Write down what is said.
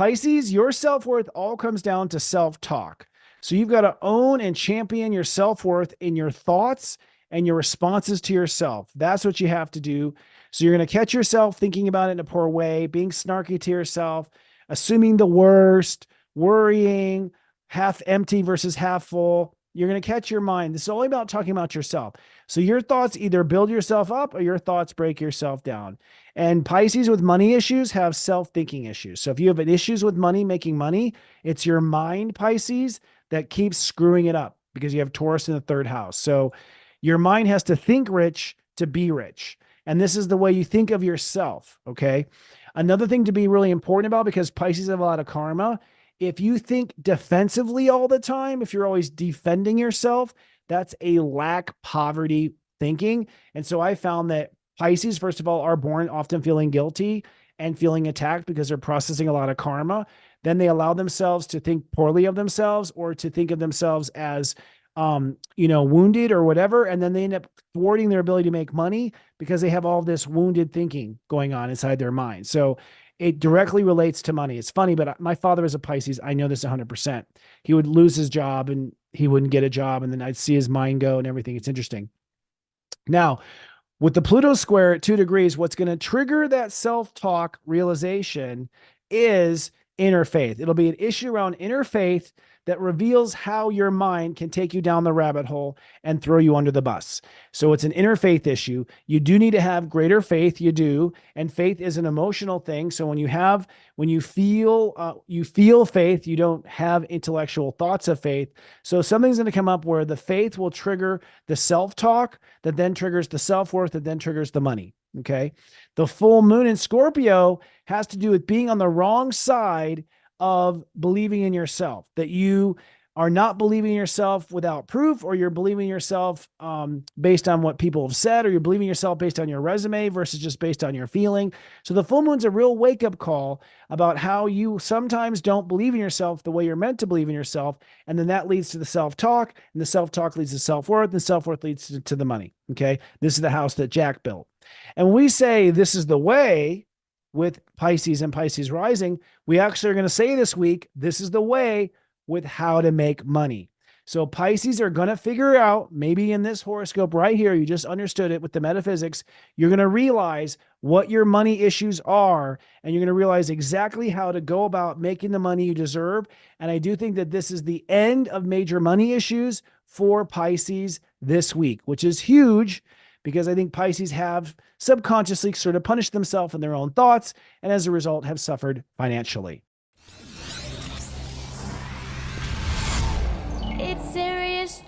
Pisces, your self-worth all comes down to self-talk. So you've got to own and champion your self-worth in your thoughts and your responses to yourself. That's what you have to do. So you're going to catch yourself thinking about it in a poor way, being snarky to yourself, assuming the worst, worrying, half empty versus half full. You're going to catch your mind. This is all about talking about yourself. So your thoughts either build yourself up or your thoughts break yourself down. And Pisces with money issues have self-thinking issues. So if you have issues with money, making money, it's your mind, Pisces, that keeps screwing it up because you have Taurus in the third house. So your mind has to think rich to be rich. And this is the way you think of yourself. Okay. Another thing to be really important about, because Pisces have a lot of karma, if you think defensively all the time, if you're always defending yourself, that's a lack poverty thinking. And so I found that Pisces, first of all, are born often feeling guilty and feeling attacked because they're processing a lot of karma. Then they allow themselves to think poorly of themselves or to think of themselves as, wounded or whatever. And then they end up thwarting their ability to make money because they have all this wounded thinking going on inside their mind. So it directly relates to money. It's funny, but my father is a Pisces. I know this 100%. He would lose his job and he wouldn't get a job. And then I'd see his mind go and everything. It's interesting. Now, with the Pluto square at 2 degrees, what's going to trigger that self-talk realization is inner faith. It'll be an issue around inner faith that reveals how your mind can take you down the rabbit hole and throw you under the bus. So it's an inner faith issue. You do need to have greater faith. You do. And faith is an emotional thing. So when you feel faith, you don't have intellectual thoughts of faith. So something's going to come up where the faith will trigger the self-talk that then triggers the self-worth that then triggers the money. Okay. The full moon in Scorpio has to do with being on the wrong side of believing in yourself, that you are not believing in yourself without proof, or you're believing in yourself based on what people have said, or you're believing in yourself based on your resume versus just based on your feeling. So the full moon's a real wake-up call about how you sometimes don't believe in yourself the way you're meant to believe in yourself. And then that leads to the self-talk, and the self-talk leads to self-worth, and self-worth leads to the money. Okay. This is the house that Jack built. And when we say this is the way with Pisces and Pisces rising, we actually are going to say this week, this is the way with how to make money. So Pisces are going to figure out, maybe in this horoscope right here, you just understood it with the metaphysics, you're going to realize what your money issues are, and you're going to realize exactly how to go about making the money you deserve. And I do think that this is the end of major money issues for Pisces this week, which is huge, because I think Pisces have subconsciously sort of punished themselves in their own thoughts, and as a result have suffered financially. It's serious.